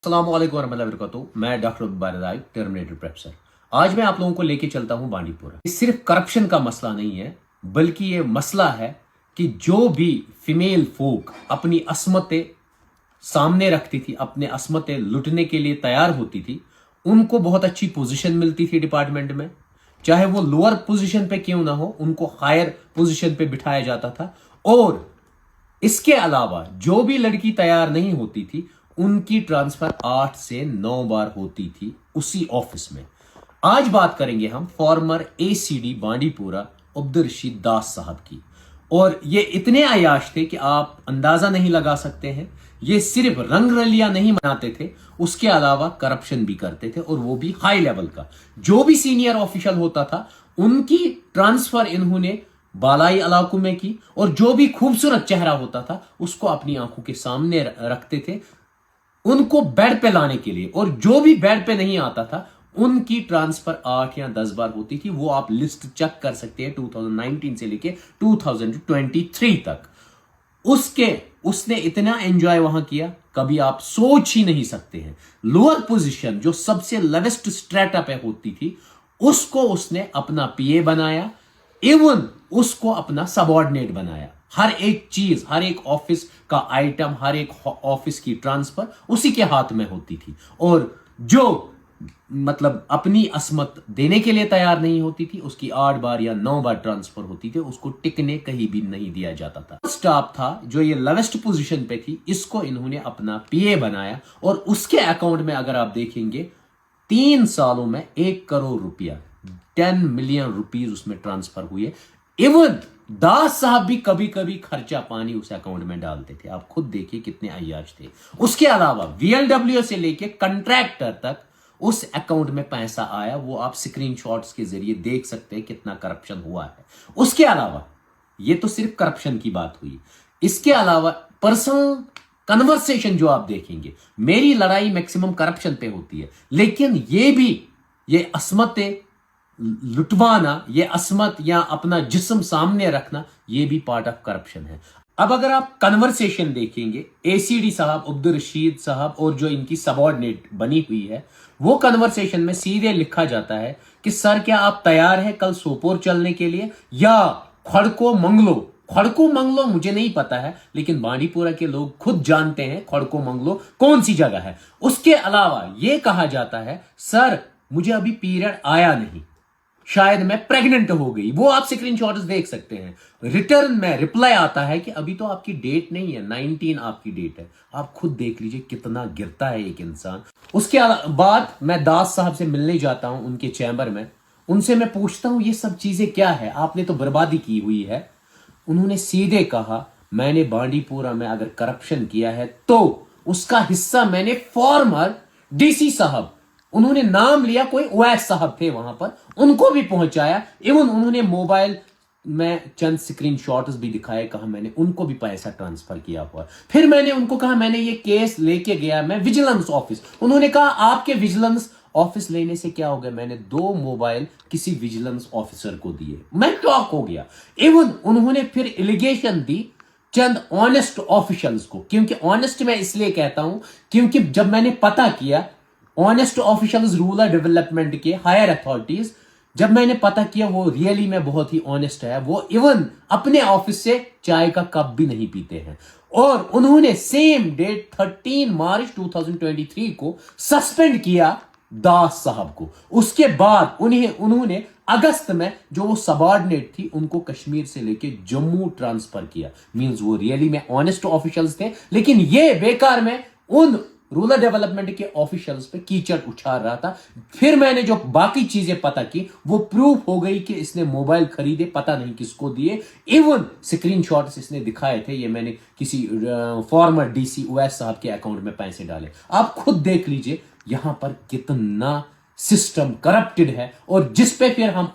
अस्सलाम वालेकुम वरहमतुल्लाहि वबरकातुहू। मैं डॉक्टर बारदाई टर्मिनेटर प्रोफेसर। आज मैं आप लोगों को लेके चलता हूं बांडीपुरा। ये सिर्फ करप्शन का मसला नहीं है, बल्कि ये मसला है कि जो भी फीमेल फोक अपनी असमतें सामने रखती थी, अपने असमतें लुटने के लिए तैयार होती थी, उनको बहुत अच्छी पोजीशन मिलती थी डिपार्टमेंट में। चाहे वो लोअर पोजीशन पे क्यों ना हो, उनको हायर पोजीशन पे बिठाया जाता था। और इसके अलावा जो भी लड़की तैयार नहीं होती थी, उनकी ट्रांसफर 8 से 9 बार होती थी उसी ऑफिस में। आज बात करेंगे हम फॉर्मर एसीडी बांडीपुरा अब्दुल रशीद दास साहब की। और ये इतने अयाश थे कि आप अंदाजा नहीं लगा सकते हैं। ये सिर्फ रंग रलिया नहीं मनाते थे, उसके अलावा करप्शन भी करते थे, और वो भी हाई लेवल का। जो भी सीनियर ऑफिशियल होता था, उनकी ट्रांसफर इन्होंने बालाई इलाकों में की, और जो भी खूबसूरत चेहरा होता था उसको अपनी आंखों के सामने रखते थे उनको बेड पे लाने के लिए। और जो भी बेड पे नहीं आता था, उनकी ट्रांसफर 8 या 10 बार होती थी। वो आप लिस्ट चेक कर सकते हैं 2019 से लेके 2023 तक। उसने इतना एंजॉय वहां किया, कभी आप सोच ही नहीं सकते हैं। लोअर पोजीशन जो सबसे लेवेस्ट स्ट्रेटा पे होती थी, उसको उसने अपना पीए बनाया, इवन उसको अपना सबऑर्डिनेट बनाया। हर एक चीज, हर एक ऑफिस का आइटम, हर एक ऑफिस की ट्रांसफर उसी के हाथ में होती थी। और जो मतलब अपनी असमत देने के लिए तैयार नहीं होती थी, उसकी 8 बार या 9 बार ट्रांसफर होती थी, उसको टिकने कहीं भी नहीं दिया जाता था। स्टाफ था जो ये लोवेस्ट पोजीशन पे थी, इसको इन्होंने अपना पीए बनाया। और उसके अकाउंट में अगर आप देखेंगे, 3 सालों में 1 करोड़ रुपया, 10 मिलियन रुपीज उसमें ट्रांसफर हुए। इवन दास साहब भी कभी कभी खर्चा पानी उस अकाउंट में डालते थे। आप खुद देखिए कितने अय्याश थे। उसके अलावा वीएलडब्ल्यू से लेके कंट्रैक्टर तक उस अकाउंट में पैसा आया। वो आप स्क्रीनशॉट्स के जरिए देख सकते हैं कितना करप्शन हुआ है। उसके अलावा ये तो सिर्फ करप्शन की बात हुई। इसके अलावा पर्सनल कन्वर्सेशन जो आप देखेंगे, मेरी लड़ाई मैक्सिमम करप्शन पे होती है, लेकिन ये असमतें लुटवाना, ये असमत या अपना जिस्म सामने रखना, ये भी पार्ट ऑफ करप्शन है। अब अगर आप कन्वर्सेशन देखेंगे, एसीडी साहब, अब्दुल रशीद साहब और जो इनकी सबऑर्डिनेट बनी हुई है, वो कन्वर्सेशन में सीधे लिखा जाता है कि सर क्या आप तैयार हैं कल सोपोर चलने के लिए, या खड़को मंगलो। खड़को मंगलो मुझे नहीं पता है, लेकिन बांडीपुरा के लोग खुद जानते हैं खड़को मंगलो कौन सी जगह है। उसके अलावा यह कहा जाता है सर मुझे अभी पीरियड आया नहीं, शायद मैं प्रेग्नेंट हो गई। वो आप स्क्रीनशॉट्स देख सकते हैं। रिटर्न में रिप्लाई आता है कि अभी तो आपकी डेट नहीं है, 19 आपकी डेट है। आप खुद देख लीजिए कितना गिरता है एक इंसान। उसके बाद मैं दास साहब से मिलने जाता हूं उनके चैम्बर में। उनसे मैं पूछता हूं ये सब चीजें क्या है, आपने तो बर्बादी की हुई है। उन्होंने सीधे कहा मैंने बांडीपुरा में अगर करप्शन किया है तो उसका हिस्सा मैंने फॉर्मर डीसी साहब, उन्होंने नाम लिया, कोई ओएस साहब थे वहां पर, उनको भी पहुंचाया। इवन उन्होंने मोबाइल में चंद स्क्रीनशॉट्स भी दिखाए, कहा मैंने उनको भी पैसा ट्रांसफर किया हुआ। फिर मैंने उनको कहा मैंने ये केस लेके गया मैं विजिलेंस ऑफिस। उन्होंने कहा आपके विजिलेंस ऑफिस लेने से क्या हो गया, मैंने 2 मोबाइल किसी विजिलेंस ऑफिसर को दिए। मैं शॉक हो गया। इवन उन्होंने फिर एलिगेशन दी चंद ऑनेस्ट ऑफिशियल्स को, क्योंकि ऑनेस्ट मैं इसलिए कहता हूं क्योंकि जब मैंने पता किया ऑनेस्ट ऑफिशियल्स रूरल डेवलपमेंट के हायर अथॉरिटीज, जब मैंने पता किया वो रियली में बहुत ही ऑनेस्ट है। वो इवन अपने ऑफिस से चाय का कप भी नहीं पीते हैं। और उन्होंने सेम डेट 13 मार्च 2023 को सस्पेंड किया दास साहब को। उसके बाद उन्होंने अगस्त में जो वो सबऑर्डिनेट थी उनको कश्मीर से लेके जम्मू ट्रांसफर किया। मींस वो रियली में ऑनेस्ट ऑफिशियल्स थे, लेकिन ये बेकार में उन रूरल डेवलपमेंट के ऑफिशियल्स पे कीचड़ उछाल रहा था। फिर मैंने जो बाकी चीजें पता की, वो प्रूफ हो गई कि इसने मोबाइल खरीदे, पता नहीं किसको दिए। इवन स्क्रीनशॉट्स इसने दिखाए थे, ये मैंने किसी फॉर्मर डीसी ओएस साहब के अकाउंट में पैसे डाले। आप खुद देख लीजिए यहां पर कितना सिस्टम करप्टेड है। और जिस पे फिर हम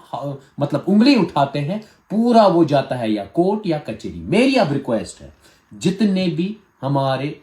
मतलब उंगली उठाते हैं, पूरा वो जाता है या कोर्ट या कचहरी। मेरी अब रिक्वेस्ट है, जितने भी हमारे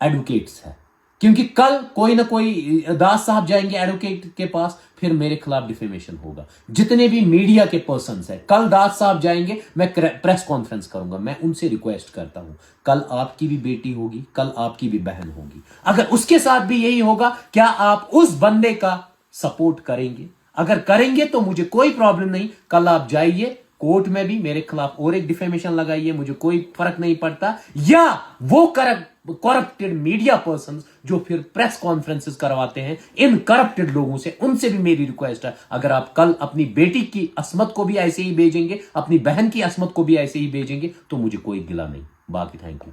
एडवोकेट्स हैं, क्योंकि कल कोई ना कोई दास साहब जाएंगे एडवोकेट के पास, फिर मेरे खिलाफ डिफेमेशन होगा। जितने भी मीडिया के पर्सन्स हैं, कल दास साहब जाएंगे, मैं प्रेस कॉन्फ्रेंस करूंगा। मैं उनसे रिक्वेस्ट करता हूं, कल आपकी भी बेटी होगी, कल आपकी भी बहन होगी, अगर उसके साथ भी यही होगा, क्या आप उस बंदे का सपोर्ट करेंगे? अगर करेंगे तो मुझे कोई प्रॉब्लम नहीं, कल आप जाइए कोर्ट में भी मेरे खिलाफ और एक डिफेमेशन लगाइए, मुझे कोई फर्क नहीं पड़ता। या वो करप्टेड मीडिया पर्सन्स जो फिर प्रेस कॉन्फ्रेंसेस करवाते हैं इन करप्टेड लोगों से, उनसे भी मेरी रिक्वेस्ट है, अगर आप कल अपनी बेटी की अस्मत को भी ऐसे ही भेजेंगे, अपनी बहन की अस्मत को भी ऐसे ही भेजेंगे, तो मुझे कोई गिला नहीं। बाकी थैंक यू।